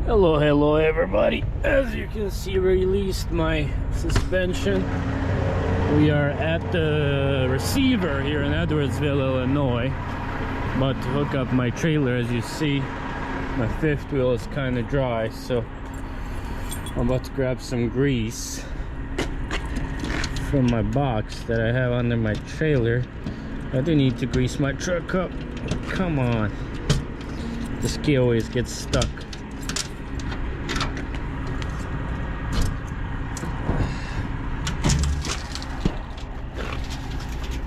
Hello everybody. As you can see, released my suspension. We are at the receiver here in Edwardsville, Illinois. About to hook up my trailer. As you see, my fifth wheel is kind of dry, so I'm about to grab some grease from my box that I have under my trailer. I do need to grease my truck up. Come on, this key always gets stuck.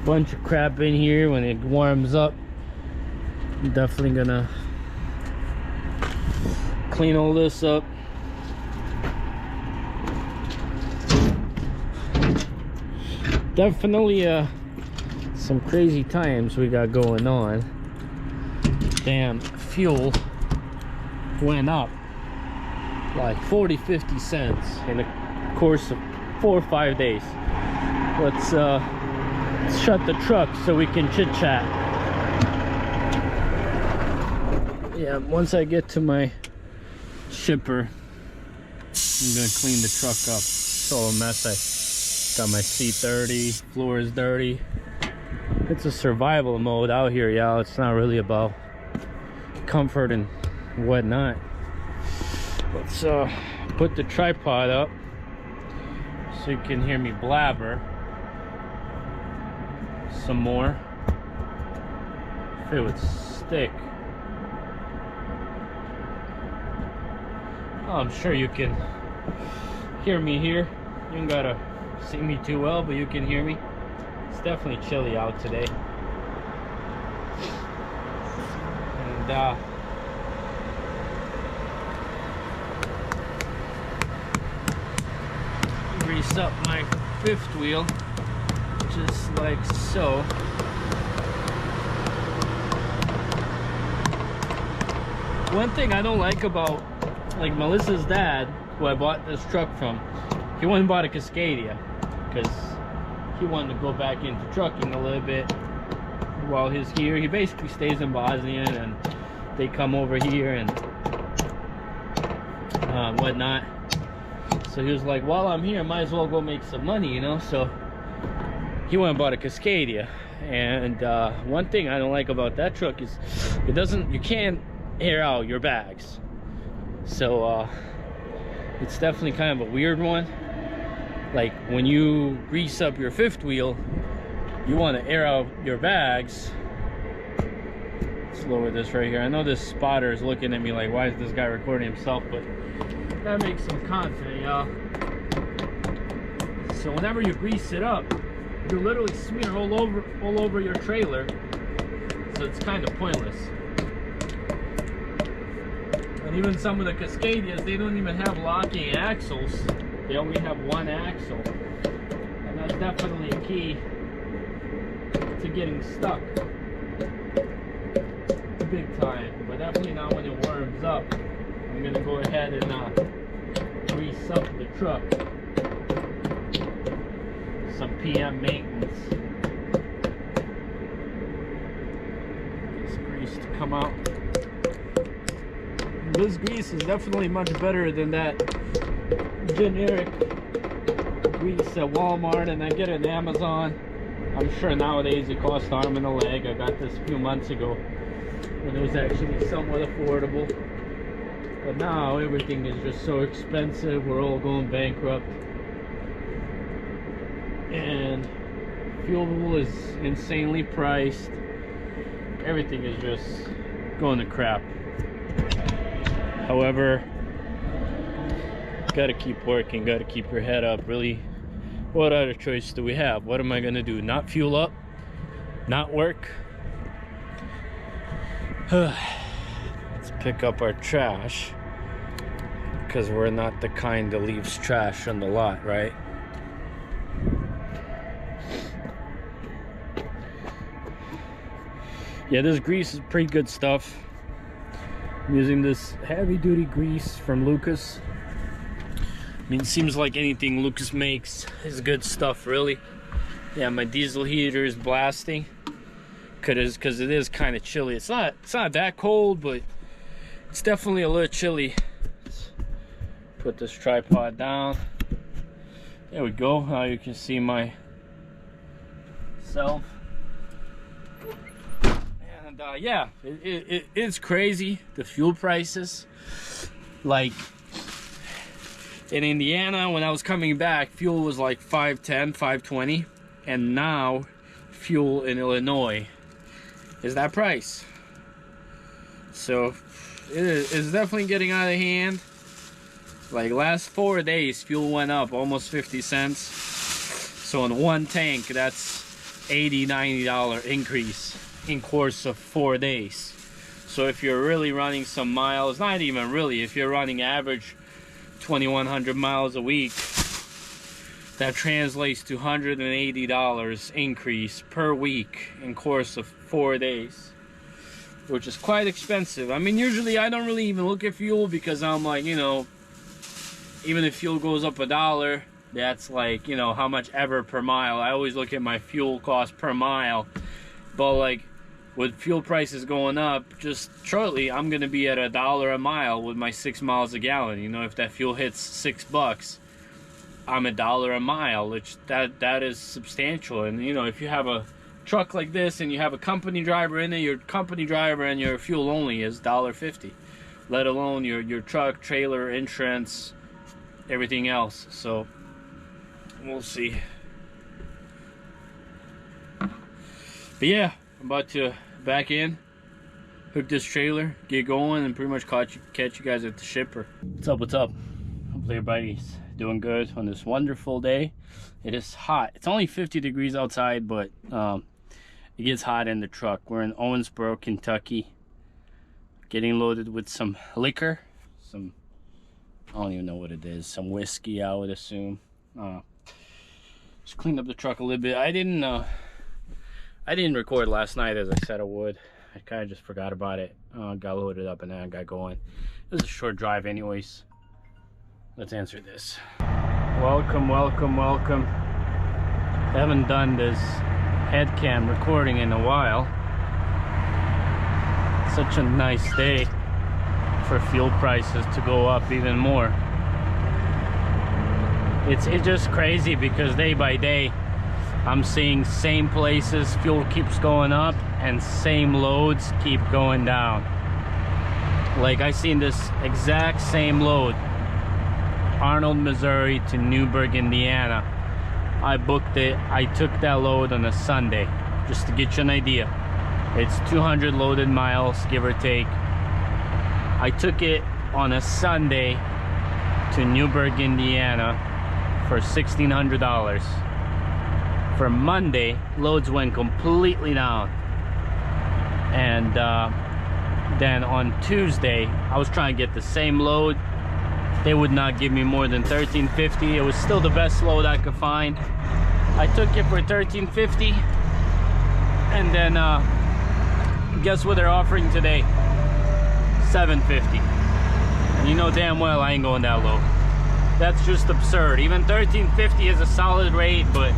Bunch of crap in here. When it warms up, I'm definitely gonna clean all this up. Definitely some crazy times we got going on. Damn, fuel went up like 40-50 cents in the course of 4 or 5 days. Let's shut the truck so we can chit chat. Yeah, once I get to my shipper, I'm gonna clean the truck up. It's all a mess. I got my seat dirty, floor is dirty. It's a survival mode out here, y'all. It's not really about comfort and whatnot. Let's put the tripod up so you can hear me blabber some more. If it would stick. Oh, I'm sure you can hear me here. You ain't gotta see me too well, but you can hear me. It's definitely chilly out today. And grease up my fifth wheel just like so. One thing I don't like about, like, Melissa's dad, who I bought this truck from, he went and bought a Cascadia because he wanted to go back into trucking a little bit while he's here. He basically stays in Bosnia and they come over here and whatnot. So he was like, while I'm here, I might as well go make some money, you know. So he went and bought a Cascadia. And one thing I don't like about that truck is you can't air out your bags. So it's definitely kind of a weird one. Like, when you grease up your fifth wheel, you want to air out your bags. Let's lower this right here. I know this spotter is looking at me like, why is this guy recording himself? But that makes some content, y'all. So whenever you grease it up, you literally smear all over your trailer. So it's kind of pointless. And even some of the Cascadias, they don't even have locking axles. They only have one axle. And that's definitely a key to getting stuck. Big time. But definitely not when it warms up. I'm gonna go ahead and grease up the truck. Some PM maintenance. This grease to come out. This grease is definitely much better than that generic grease at Walmart, and I get it on Amazon. I'm sure nowadays it costs an arm and a leg. I got this a few months ago when it was actually somewhat affordable. But now everything is just so expensive. We're all going bankrupt. And fuel is insanely priced. Everything is just going to crap. However, gotta keep working, gotta keep your head up. Really, what other choice do we have? What am I gonna do? Not fuel up? Not work? Let's pick up our trash, because we're not the kind that leaves trash on the lot, right? Yeah, this grease is pretty good stuff. I'm using this heavy duty grease from Lucas. I mean, it seems like anything Lucas makes is good stuff, really. Yeah, my diesel heater is blasting because it is kind of chilly. It's not that cold, but it's definitely a little chilly. Put this tripod down. There we go. Now you can see myself. And yeah, it's crazy, the fuel prices. Like in Indiana, when I was coming back, fuel was like $5.10, $5.20, and now fuel in Illinois is that price. So it's definitely getting out of hand. Like last 4 days, fuel went up almost 50 cents. So in one tank, that's $80, $90 increase in course of 4 days. So if you're really running some miles, not even really, if you're running average 2,100 miles a week, that translates to $180 increase per week in course of 4 days, which is quite expensive. I mean, usually I don't really even look at fuel because I'm like, you know, even if fuel goes up $1, that's like, you know, how much ever per mile. I always look at my fuel cost per mile. But like with fuel prices going up, just shortly I'm gonna be at $1 a mile with my 6 miles a gallon. You know, if that fuel hits $6, I'm $1 a mile, which that is substantial. And you know, if you have a truck like this and you have a company driver in it, your company driver and your fuel only is $1.50, let alone your truck, trailer, insurance, everything else. So we'll see. But yeah, I'm about to back in, hook this trailer, get going, and pretty much catch you guys at the shipper. What's up, what's up? Hopefully everybody's doing good on this wonderful day. It is hot. It's only 50 degrees outside, but it gets hot in the truck. We're in Owensboro, Kentucky, getting loaded with some liquor, some, I don't even know what it is, some whiskey, I would assume. Just cleaned up the truck a little bit. I didn't record last night as I said I would. I kind of just forgot about it. Got loaded up and then I got going. It was a short drive anyways. Let's answer this. Welcome, welcome, welcome. Haven't done this head cam recording in a while. Such a nice day for fuel prices to go up even more. It's just crazy because day by day I'm seeing same places, fuel keeps going up, and same loads keep going down. Like I seen this exact same load, Arnold, Missouri to Newburgh, Indiana. I booked it, I took that load on a Sunday, just to get you an idea. It's 200 loaded miles, give or take. I took it on a Sunday to Newburgh, Indiana for $1,600. For Monday, loads went completely down. And then on Tuesday, I was trying to get the same load. They would not give me more than $13.50. It was still the best load I could find. I took it for $13.50. And then guess what they're offering today? $7.50. And you know damn well I ain't going that low. That's just absurd. Even $13.50 is a solid rate, but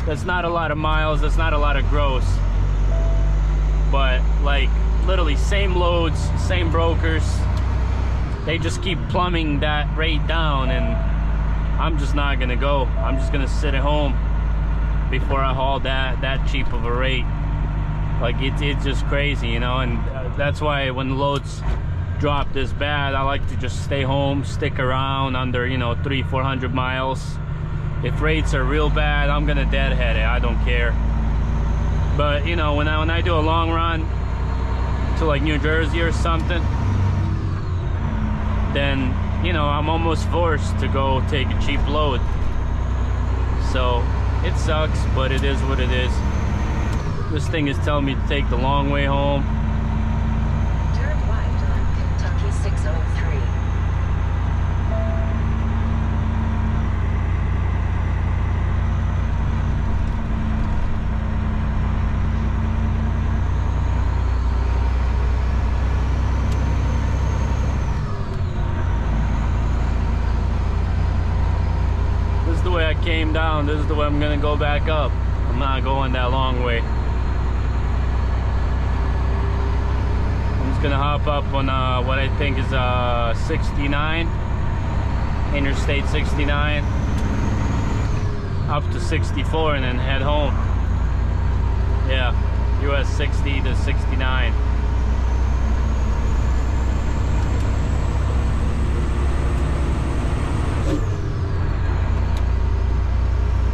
that's not a lot of miles, that's not a lot of gross. But like literally same loads, same brokers, they just keep plumbing that rate down, and I'm just not gonna go. I'm just gonna sit at home before I haul that cheap of a rate. Like it's just crazy, you know. And that's why when the loads drop this bad, I like to just stay home, stick around under, you know, 300-400 miles. If rates are real bad, I'm gonna deadhead it. I don't care. But you know, when I do a long run to like New Jersey or something, then you know I'm almost forced to go take a cheap load. So it sucks, but it is what it is. This thing is telling me to take the long way home. Turn right on Kentucky 603. This is the way I came down. This is the way I'm gonna go back up. I'm not going that long way. I'm just gonna hop up on what I think is 69 Interstate 69 up to 64 and then head home. Yeah, US 60 to 69.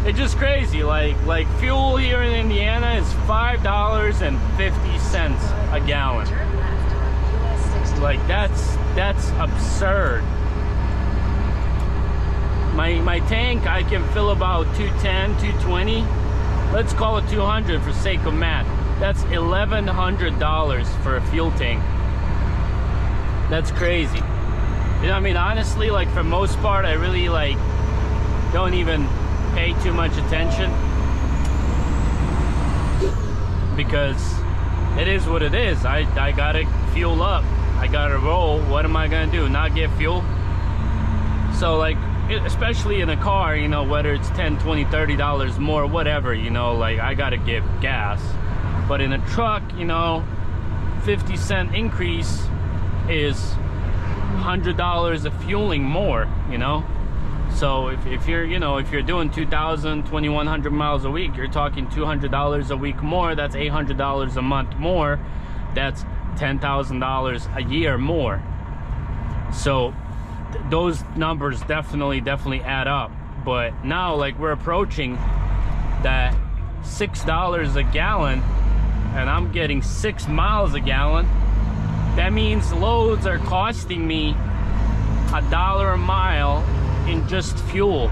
It's just crazy. Like fuel here in Indiana is $5.50 a gallon. Like that's absurd. My tank, I can fill about 210, 220. Let's call it 200 for sake of math. That's $1,100 for a fuel tank. That's crazy. You know what I mean? Honestly, like for most part, I really like don't even pay too much attention, because it is what it is. I gotta fuel up. I gotta roll. What am I gonna do? Not get fuel? So like, especially in a car, you know, whether it's $10, $20, $30 more, whatever, you know, like I gotta give gas. But in a truck, you know, 50-cent increase is $100 of fueling more, you know. So if you're, you know, if you're doing 2,000, 2,100 miles a week, you're talking $200 a week more. That's $800 a month more. That's $10,000 a year more. So those numbers definitely add up. But now, like, we're approaching that $6 a gallon, and I'm getting 6 miles a gallon. That means loads are costing me $1 a mile in just fuel,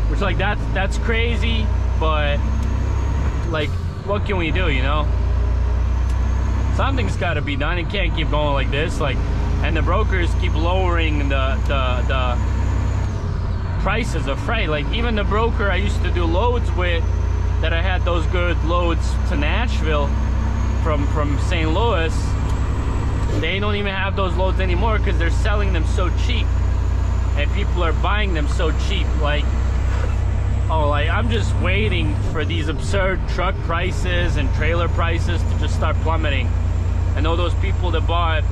which, like, that's crazy. But like, what can we do, you know? Something's got to be done. It can't keep going like this. Like, and the brokers keep lowering the prices of freight. Like, even the broker I used to do loads with, that I had those good loads to Nashville from St. Louis, they don't even have those loads anymore because they're selling them so cheap, and people are buying them so cheap. Like, oh, like, I'm just waiting for these absurd truck prices and trailer prices to just start plummeting. I know those people that bought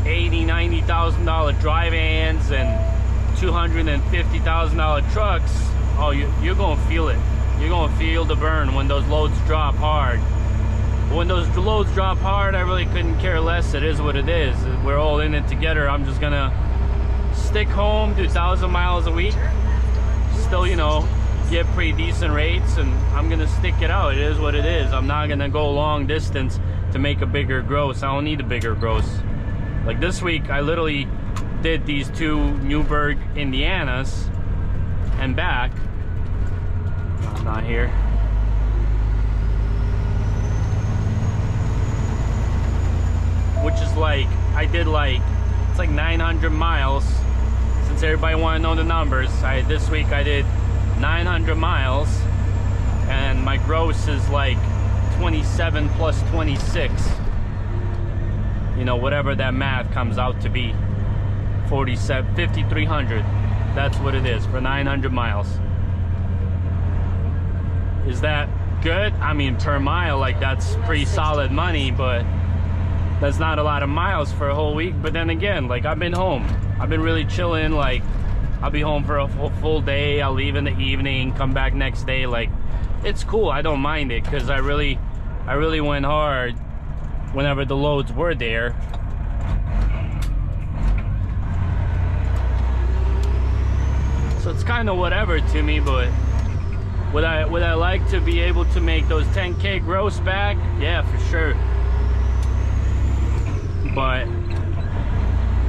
$80,000, $90,000 drive-ans and $250,000 trucks. Oh, you're gonna feel it. You're gonna feel the burn when those loads drop hard. But when those loads drop hard, I really couldn't care less. It is what it is. We're all in it together. I'm just gonna stick home, do 1,000 miles a week, still, you know, get pretty decent rates, and I'm gonna stick it out. It is what it is. I'm not gonna go long distance to make a bigger gross. I don't need a bigger gross. Like this week, I literally did these 2 Newburgh, Indianas and back. No, not here. Which is like, I did like, it's like 900 miles. Since everybody want to know the numbers, this week I did 900 miles, and my gross is like 27 plus 26. You know, whatever that math comes out to be. 5,300. That's what it is for 900 miles. Is that good? I mean, per mile, like, that's pretty solid money, but that's not a lot of miles for a whole week. But then again, like, I've been home. I've been really chilling. Like, I'll be home for a full day. I'll leave in the evening, come back next day. Like, it's cool. I don't mind it, because I really went hard whenever the loads were there. So it's kind of whatever to me. But would I like to be able to make those 10K gross back? Yeah, for sure. But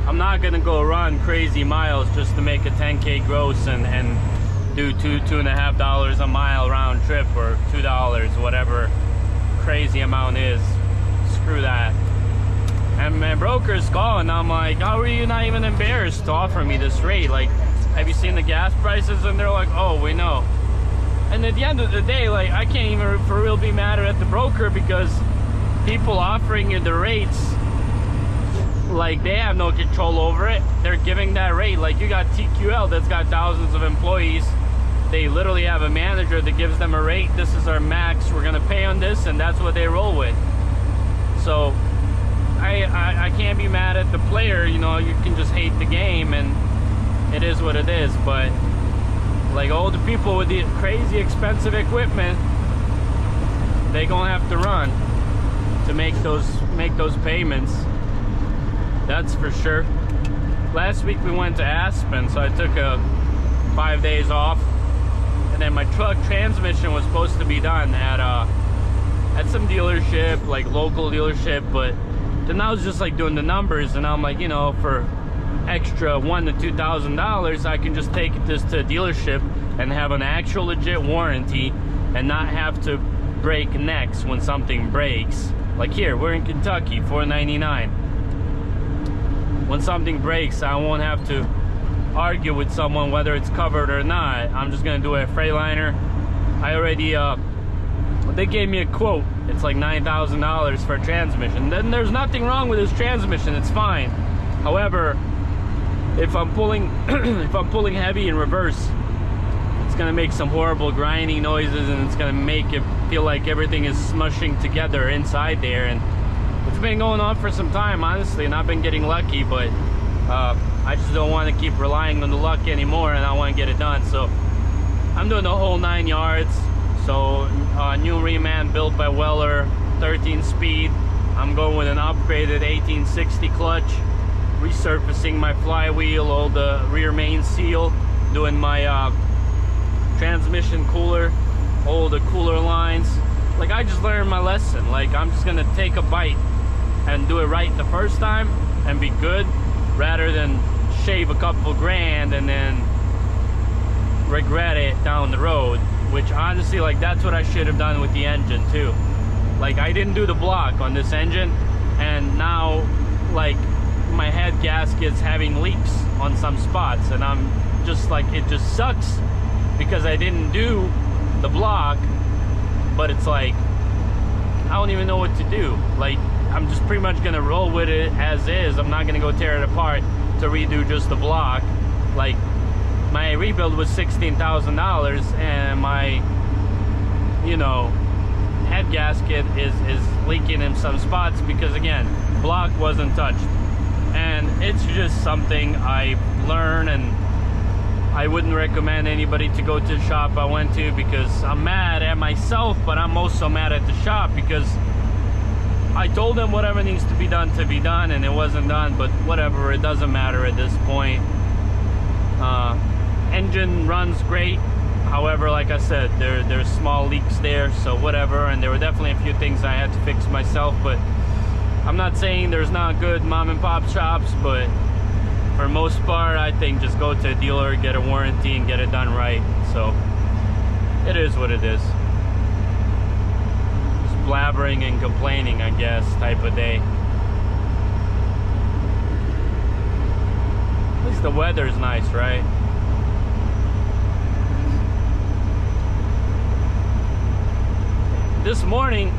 I'm not gonna go run crazy miles just to make a 10K gross and do $2.50 a mile round trip, or $2, whatever crazy amount is. Screw that. And my broker's calling. I'm like, how are you not even embarrassed to offer me this rate? Like, have you seen the gas prices? And they're like, oh, we know. And at the end of the day, like, I can't even for real be mad at the broker, because people offering you the rates, like, they have no control over it. They're giving that rate. Like, you got TQL that's got thousands of employees. They literally have a manager that gives them a rate. This is our max. We're gonna pay on this, and that's what they roll with. So I can't be mad at the player. You know, you can just hate the game, and it is what it is. But like all the people with the crazy expensive equipment, they gonna have to run to make those payments. That's for sure. Last week we went to Aspen, so I took 5 days off, and then my truck transmission was supposed to be done at some dealership, like local dealership, but then I was just like doing the numbers, and I'm like, you know, for extra $1,000 to $2,000 I can just take this to a dealership and have an actual legit warranty and not have to break necks when something breaks. Like here, we're in Kentucky, $4.99. When something breaks, I won't have to argue with someone whether it's covered or not. I'm just gonna do a Freightliner. I already they gave me a quote. It's like $9,000 for a transmission. Then there's nothing wrong with this transmission, it's fine. However, if I'm pulling if I'm pulling heavy in reverse, it's gonna make some horrible grinding noises, and it's gonna make it feel like everything is smushing together inside there. And it's been going on for some time, honestly, and I've been getting lucky, but I just don't want to keep relying on the luck anymore, and I want to get it done. So I'm doing the whole 9 yards. So new reman built by Weller, 13 speed. I'm going with an upgraded 1860 clutch, resurfacing my flywheel, all the rear main seal, doing my transmission cooler, all the cooler lines. Like, I just learned my lesson. Like, I'm just gonna take a bite and do it right the first time and be good, rather than shave a couple grand and then regret it down the road. Which honestly, like, that's what I should have done with the engine too. Like, I didn't do the block on this engine, and now like my head gasket's having leaks on some spots, and I'm just like, it just sucks because I didn't do the block. But it's like, I don't even know what to do. Like, I'm just pretty much gonna roll with it as is. I'm not gonna go tear it apart to redo just the block. Like, my rebuild was $16,000, and my, you know, head gasket is leaking in some spots because, again, block wasn't touched. And it's just something I learned, and I wouldn't recommend anybody to go to the shop I went to, because I'm mad at myself, but I'm also mad at the shop because I told them whatever needs to be done, and it wasn't done. But whatever, it doesn't matter at this point. Engine runs great. However, like I said, there's small leaks there, so whatever. And there were definitely a few things I had to fix myself, but I'm not saying there's not good mom and pop shops, but for most part, I think just go to a dealer, get a warranty, and get it done right. So it is what it is. Just blabbering and complaining, I guess, type of day. At least the weather's nice, right? This morning,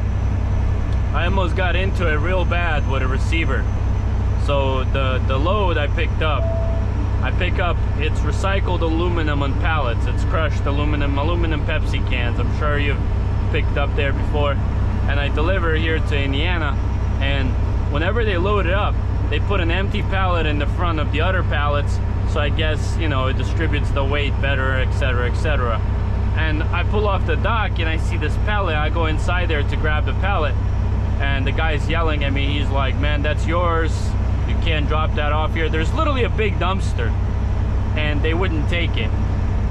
I almost got into it real bad with a receiver. So the load I pick up, it's recycled aluminum on pallets. It's crushed aluminum Pepsi cans. I'm sure you've picked up there before. And I deliver here to Indiana, and whenever they load it up, they put an empty pallet in the front of the other pallets, so I guess, you know, it distributes the weight better, etc., etc. And I pull off the dock and I see this pallet. I go inside there to grab the pallet, and the guy's yelling at me. He's like, "Man, that's yours. You can't drop that off here." There's literally a big dumpster, and they wouldn't take it.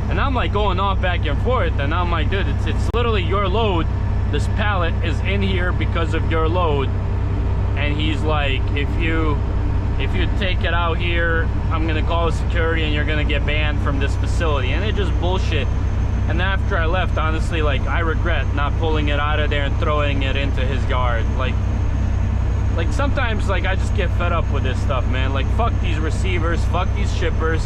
And I'm like going off back and forth, and I'm like, dude, it's literally your load. This pallet is in here because of your load. And he's like, if you take it out here, I'm gonna call security and you're gonna get banned from this facility. And it just bullshit. And after I left, honestly, like, I regret not pulling it out of there and throwing it into his yard. Like sometimes, like, I just get fed up with this stuff, man. Like, fuck these receivers, fuck these shippers.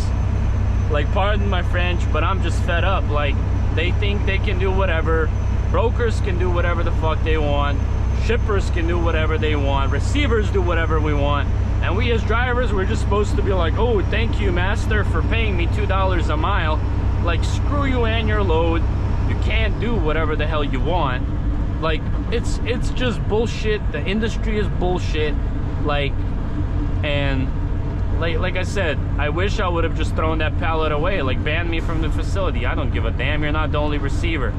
Like, pardon my French, but I'm just fed up. Like, they think they can do whatever. Brokers can do whatever the fuck they want. Shippers can do whatever they want. Receivers do whatever we want. And we as drivers, we're just supposed to be like, "Oh, thank you, master, for paying me $2 a mile." Like, screw you and your load. You can't do whatever the hell you want. Like, it's just bullshit. The industry is bullshit. Like, and like I said, I wish I would have just thrown that pallet away, like banned me from the facility. I don't give a damn. You're not the only receiver.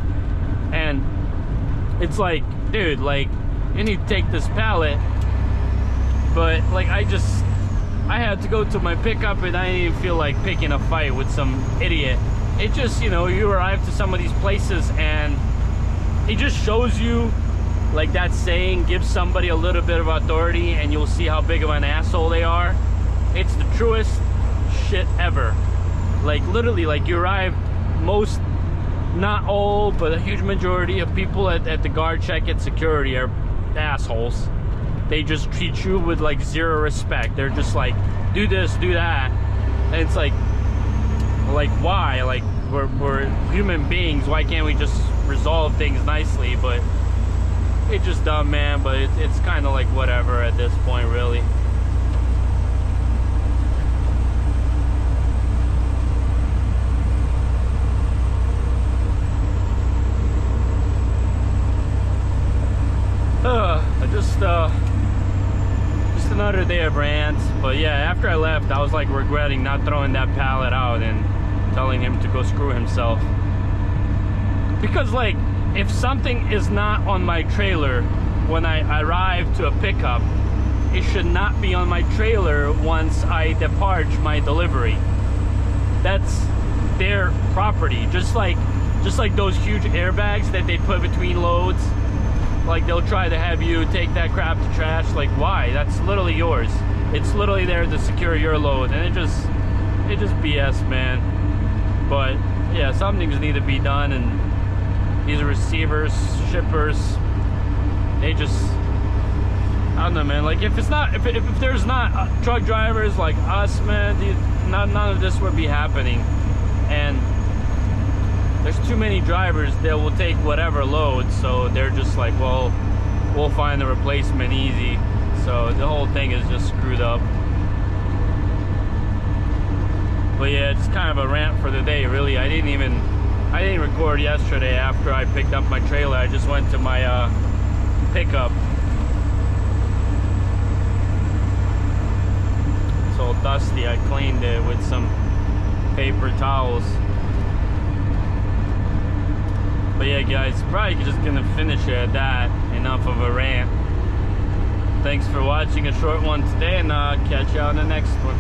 And it's like, dude, like, you need to take this pallet. But like, I had to go to my pickup, and I didn't even feel like picking a fight with some idiot. It just, you know, you arrive to some of these places and it just shows you, like that saying, give somebody a little bit of authority and you'll see how big of an asshole they are. It's the truest shit ever. Like literally, like you arrive, most, not all, but a huge majority of people at the guard check at security are assholes. They just treat you with like zero respect. They're just like, do this, do that. And it's like why? Like we're human beings. Why can't we just resolve things nicely? But it's just dumb, man. But it's kind of like whatever at this point, really. Just another day of rants. But yeah, after I left, I was like regretting not throwing that pallet out and telling him to go screw himself. Because like, if something is not on my trailer when I arrive to a pickup, it should not be on my trailer once I depart my delivery. That's their property. Just like those huge airbags that they put between loads. Like they'll try to have you take that crap to trash. Like why? That's literally yours. It's literally there to secure your load, and it just BS, man. But yeah, some things need to be done, and these receivers, shippers, they just, I don't know, man. Like if there's not truck drivers like us, man, none of this would be happening. And there's too many drivers that will take whatever load, so they're just like, well, we'll find the replacement easy. So the whole thing is just screwed up. But yeah, it's kind of a rant for the day, really. I didn't record yesterday after I picked up my trailer. I just went to my pickup. It's all dusty. I cleaned it with some paper towels. But yeah, guys, probably just gonna finish it at that. Enough of a rant. Thanks for watching a short one today, and catch you on the next one.